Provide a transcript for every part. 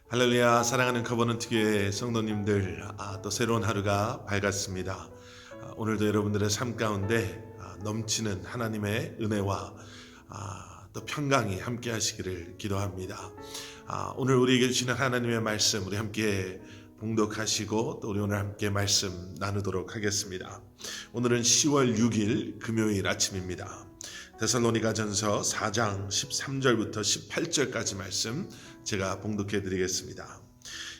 할렐루야. 사랑하는 커버넌트 교회 성도님들, 또 새로운 하루가 밝았습니다. 오늘도 여러분들의 삶 가운데 넘치는 하나님의 은혜와 또 평강이 함께 하시기를 기도합니다. 오늘 우리에게 주시는 하나님의 말씀 우리 함께 봉독하시고 또 우리 오늘 함께 말씀 나누도록 하겠습니다. 오늘은 10월 6일 금요일 아침입니다. 데살로니가전서 4장 13절부터 18절까지 말씀 제가 봉독해 드리겠습니다.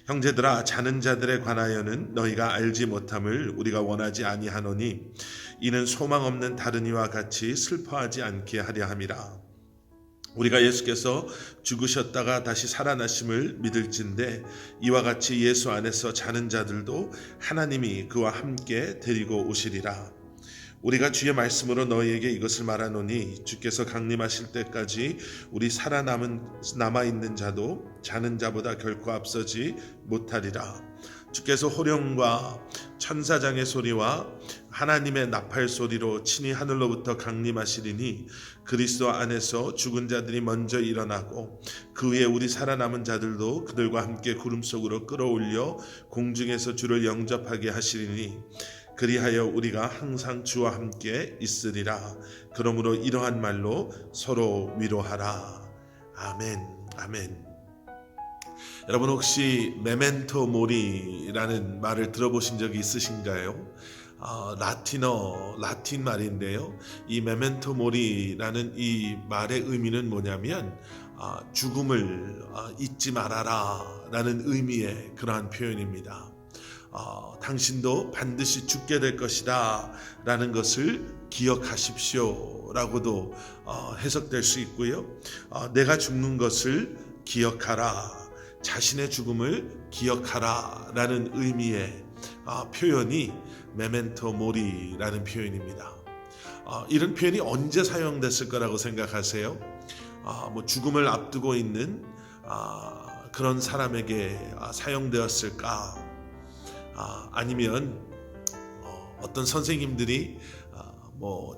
형제들아, 자는 자들에 관하여는 너희가 알지 못함을 우리가 원하지 아니하노니 이는 소망 없는 다른 이와 같이 슬퍼하지 않게 하려 함이라. 우리가 예수께서 죽으셨다가 다시 살아나심을 믿을진대 이와 같이 예수 안에서 자는 자들도 하나님이 그와 함께 데리고 오시리라. 우리가 주의 말씀으로 너희에게 이것을 말하노니 주께서 강림하실 때까지 우리 남아있는 자도 자는 자보다 결코 앞서지 못하리라. 주께서 호령과 천사장의 소리와 하나님의 나팔 소리로 친히 하늘로부터 강림하시리니 그리스도 안에서 죽은 자들이 먼저 일어나고 그 위에 우리 살아남은 자들도 그들과 함께 구름 속으로 끌어올려 공중에서 주를 영접하게 하시리니 그리하여 우리가 항상 주와 함께 있으리라. 그러므로 이러한 말로 서로 위로하라. 아멘. 아멘. 여러분 혹시 메멘토 모리라는 말을 들어보신 적이 있으신가요? 라틴 말인데요. 이 메멘토 모리라는 이 말의 의미는 뭐냐면 죽음을 잊지 말아라 라는 의미의 그러한 표현입니다. 당신도 반드시 죽게 될 것이다 라는 것을 기억하십시오 라고도 해석될 수 있고요. 내가 죽는 것을 기억하라, 자신의 죽음을 기억하라 라는 의미의 표현이 메멘토 모리라는 표현입니다. 이런 표현이 언제 사용됐을 거라고 생각하세요? 죽음을 앞두고 있는 그런 사람에게 사용되었을까? 아니면 어떤 선생님들이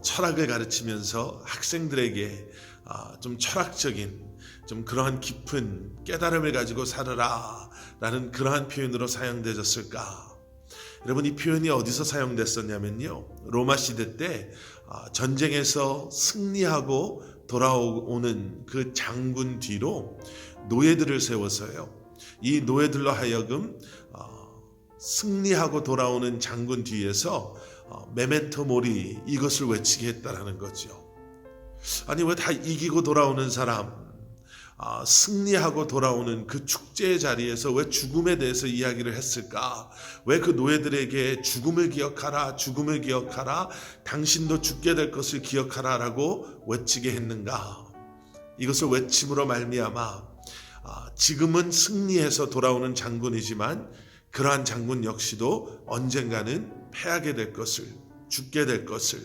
철학을 가르치면서 학생들에게 좀 철학적인 좀 그러한 깊은 깨달음을 가지고 살아라 라는 그러한 표현으로 사용되었을까? 여러분, 이 표현이 어디서 사용됐었냐면요, 로마 시대 때 전쟁에서 승리하고 돌아오는 그 장군 뒤로 노예들을 세워서요, 이 노예들로 하여금 승리하고 돌아오는 장군 뒤에서 메멘토 모리 이것을 외치게 했다라는 거죠. 아니, 왜 다 이기고 돌아오는 사람, 승리하고 돌아오는 그 축제의 자리에서 왜 죽음에 대해서 이야기를 했을까? 왜 그 노예들에게 죽음을 기억하라, 죽음을 기억하라, 당신도 죽게 될 것을 기억하라 라고 외치게 했는가? 이것을 외침으로 말미암아 지금은 승리해서 돌아오는 장군이지만 그러한 장군 역시도 언젠가는 패하게 될 것을, 죽게 될 것을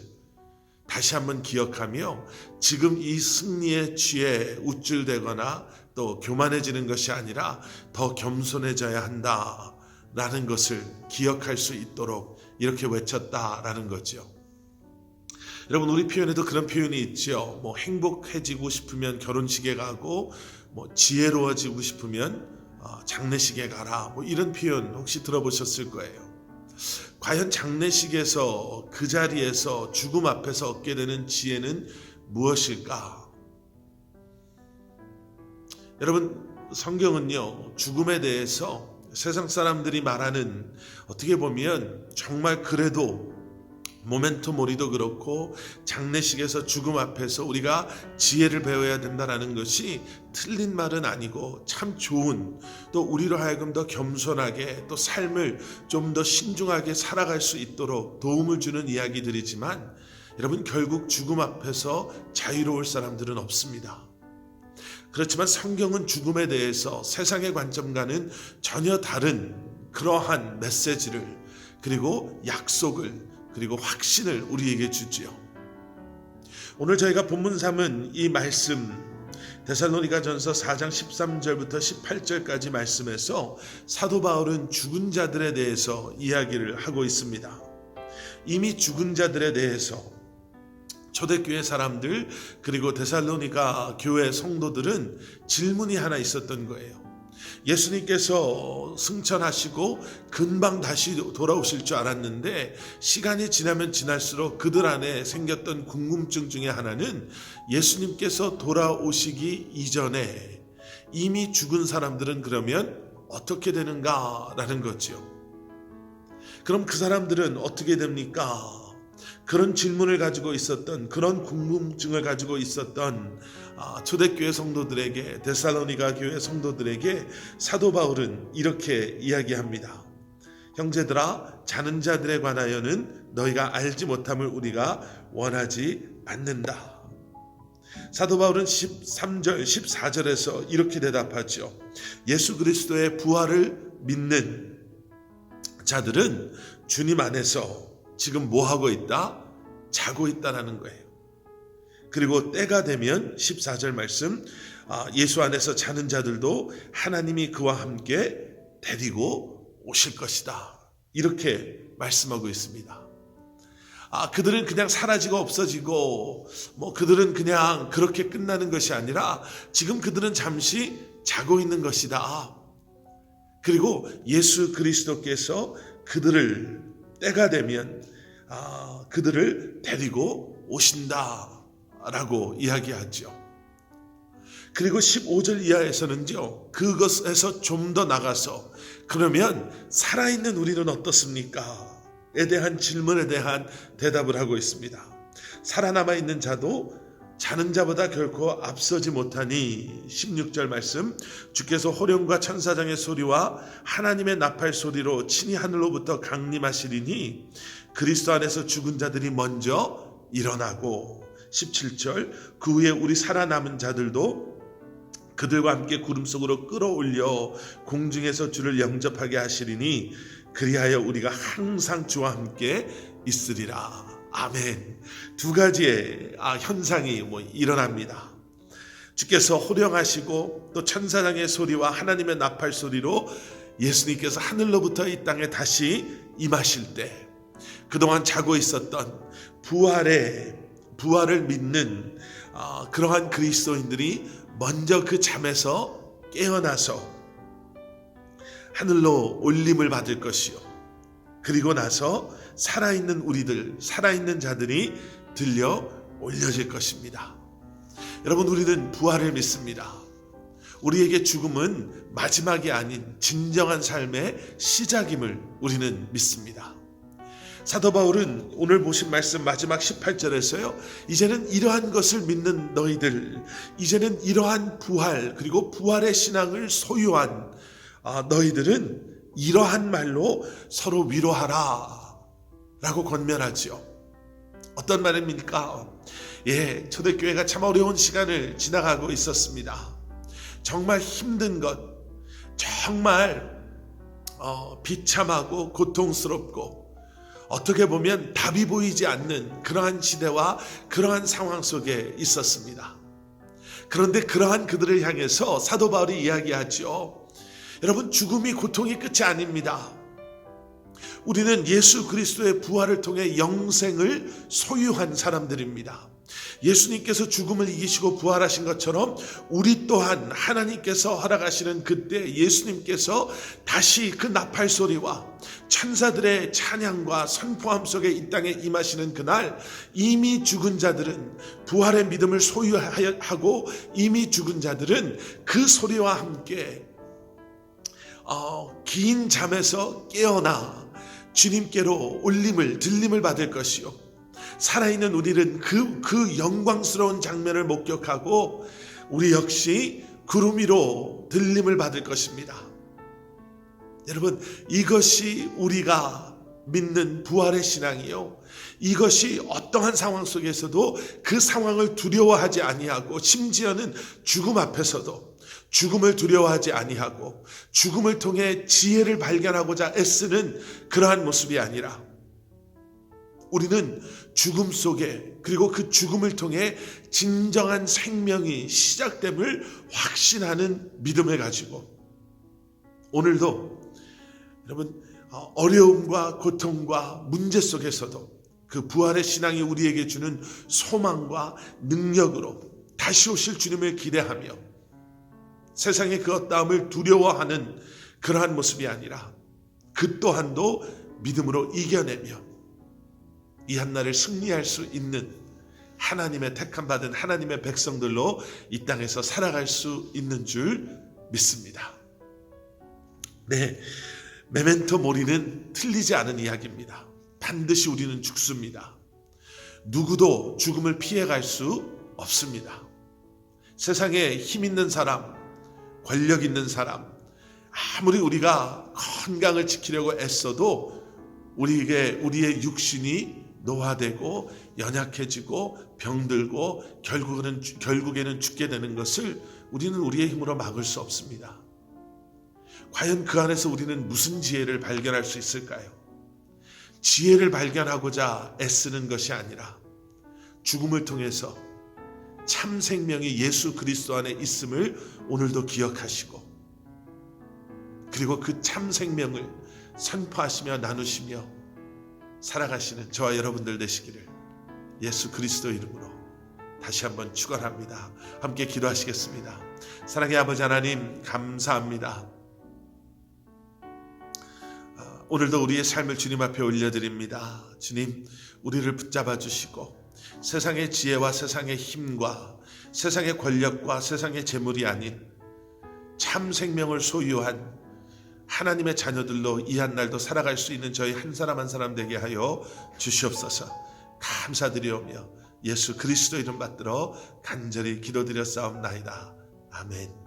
다시 한번 기억하며 지금 이 승리의 취에 우쭐대거나 또 교만해지는 것이 아니라 더 겸손해져야 한다라는 것을 기억할 수 있도록 이렇게 외쳤다라는 거죠. 여러분, 우리 표현에도 그런 표현이 있죠. 행복해지고 싶으면 결혼식에 가고 지혜로워지고 싶으면 장례식에 가라, 이런 표현 혹시 들어보셨을 거예요. 과연 장례식에서 그 자리에서 죽음 앞에서 얻게 되는 지혜는 무엇일까? 여러분, 성경은요, 죽음에 대해서 세상 사람들이 말하는, 어떻게 보면 정말 그래도 모멘토 모리도 그렇고 장례식에서 죽음 앞에서 우리가 지혜를 배워야 된다는 것이 틀린 말은 아니고 참 좋은, 또 우리로 하여금 더 겸손하게 또 삶을 좀 더 신중하게 살아갈 수 있도록 도움을 주는 이야기들이지만, 여러분, 결국 죽음 앞에서 자유로울 사람들은 없습니다. 그렇지만 성경은 죽음에 대해서 세상의 관점과는 전혀 다른 그러한 메시지를, 그리고 약속을, 그리고 확신을 우리에게 주지요. 오늘 저희가 본문 삼은 이 말씀, 데살로니가전서 4장 13절부터 18절까지 말씀에서 사도 바울은 죽은 자들에 대해서 이야기를 하고 있습니다. 이미 죽은 자들에 대해서 초대교회 사람들, 그리고 데살로니가 교회 성도들은 질문이 하나 있었던 거예요. 예수님께서 승천하시고 금방 다시 돌아오실 줄 알았는데 시간이 지나면 지날수록 그들 안에 생겼던 궁금증 중에 하나는 예수님께서 돌아오시기 이전에 이미 죽은 사람들은 그러면 어떻게 되는가라는 거죠. 그럼 그 사람들은 어떻게 됩니까? 그런 질문을 가지고 있었던, 그런 궁금증을 가지고 있었던 초대교회 성도들에게, 데살로니가 교회 성도들에게 사도 바울은 이렇게 이야기합니다. 형제들아, 자는 자들에 관하여는 너희가 알지 못함을 우리가 원하지 않는다. 사도 바울은 13절, 14절에서 이렇게 대답하죠. 예수 그리스도의 부활을 믿는 자들은 주님 안에서 지금 뭐 하고 있다? 자고 있다라는 거예요. 그리고 때가 되면 14절 말씀, 예수 안에서 자는 자들도 하나님이 그와 함께 데리고 오실 것이다. 이렇게 말씀하고 있습니다. 그들은 그냥 사라지고 없어지고 그들은 그냥 그렇게 끝나는 것이 아니라 지금 그들은 잠시 자고 있는 것이다. 그리고 예수 그리스도께서 그들을 때가 되면 그들을 데리고 오신다라고 이야기하죠. 그리고 15절 이하에서는요, 그것에서 좀 더 나가서 그러면 살아있는 우리는 어떻습니까? 에 대한 질문에 대한 대답을 하고 있습니다. 살아남아 있는 자도 자는 자보다 결코 앞서지 못하니 16절 말씀, 주께서 호령과 천사장의 소리와 하나님의 나팔 소리로 친히 하늘로부터 강림하시리니 그리스도 안에서 죽은 자들이 먼저 일어나고 17절, 그 후에 우리 살아남은 자들도 그들과 함께 구름 속으로 끌어올려 공중에서 주를 영접하게 하시리니 그리하여 우리가 항상 주와 함께 있으리라. 아멘. 두 가지의 현상이 일어납니다. 주께서 호령하시고 또 천사장의 소리와 하나님의 나팔 소리로 예수님께서 하늘로부터 이 땅에 다시 임하실 때 그동안 자고 있었던 부활을 믿는 그러한 그리스도인들이 먼저 그 잠에서 깨어나서 하늘로 올림을 받을 것이요, 그리고 나서 살아있는 우리들, 살아있는 자들이 들려 올려질 것입니다. 여러분, 우리는 부활을 믿습니다. 우리에게 죽음은 마지막이 아닌 진정한 삶의 시작임을 우리는 믿습니다. 사도 바울은 오늘 보신 말씀 마지막 18절에서요, 이제는 이러한 것을 믿는 너희들, 이제는 이러한 부활, 그리고 부활의 신앙을 소유한 너희들은 이러한 말로 서로 위로하라 라고 권면하지요. 어떤 말입니까? 초대교회가 참 어려운 시간을 지나가고 있었습니다. 정말 힘든 것, 정말 비참하고 고통스럽고 어떻게 보면 답이 보이지 않는 그러한 시대와 그러한 상황 속에 있었습니다. 그런데 그러한 그들을 향해서 사도 바울이 이야기하죠. 여러분, 죽음이 고통이 끝이 아닙니다. 우리는 예수 그리스도의 부활을 통해 영생을 소유한 사람들입니다. 예수님께서 죽음을 이기시고 부활하신 것처럼 우리 또한 하나님께서 허락하시는 그때 예수님께서 다시 그 나팔 소리와 천사들의 찬양과 선포함 속에 이 땅에 임하시는 그날, 이미 죽은 자들은 부활의 믿음을 소유하고 이미 죽은 자들은 그 소리와 함께 긴 잠에서 깨어나 주님께로 들림을 받을 것이요, 살아있는 우리는 그 영광스러운 장면을 목격하고 우리 역시 구름 위로 들림을 받을 것입니다. 여러분, 이것이 우리가 믿는 부활의 신앙이요, 이것이 어떠한 상황 속에서도 그 상황을 두려워하지 아니하고, 심지어는 죽음 앞에서도 죽음을 두려워하지 아니하고 죽음을 통해 지혜를 발견하고자 애쓰는 그러한 모습이 아니라, 우리는 죽음 속에, 그리고 그 죽음을 통해 진정한 생명이 시작됨을 확신하는 믿음을 가지고 오늘도 여러분, 어려움과 고통과 문제 속에서도 그 부활의 신앙이 우리에게 주는 소망과 능력으로 다시 오실 주님을 기대하며 세상의 그 어떠함을 두려워하는 그러한 모습이 아니라 그 또한도 믿음으로 이겨내며 이 한날을 승리할 수 있는 하나님의 택함받은 하나님의 백성들로 이 땅에서 살아갈 수 있는 줄 믿습니다. 네, 메멘토 모리는 틀리지 않은 이야기입니다. 반드시 우리는 죽습니다. 누구도 죽음을 피해갈 수 없습니다. 세상에 힘 있는 사람, 권력 있는 사람, 아무리 우리가 건강을 지키려고 애써도 우리의 육신이 노화되고 연약해지고 병들고 결국에는 죽게 되는 것을 우리는 우리의 힘으로 막을 수 없습니다. 과연 그 안에서 우리는 무슨 지혜를 발견할 수 있을까요? 지혜를 발견하고자 애쓰는 것이 아니라 죽음을 통해서 참 생명이 예수 그리스도 안에 있음을 오늘도 기억하시고 그리고 그 참 생명을 선포하시며 나누시며 살아가시는 저와 여러분들 되시기를 예수 그리스도 이름으로 다시 한번 축원합니다. 함께 기도하시겠습니다. 사랑의 아버지 하나님 감사합니다. 오늘도 우리의 삶을 주님 앞에 올려드립니다. 주님, 우리를 붙잡아 주시고 세상의 지혜와 세상의 힘과 세상의 권력과 세상의 재물이 아닌 참 생명을 소유한 하나님의 자녀들로 이 한날도 살아갈 수 있는 저희 한 사람 한 사람 되게 하여 주시옵소서. 감사드리오며 예수 그리스도 이름 받들어 간절히 기도드렸사옵나이다. 아멘.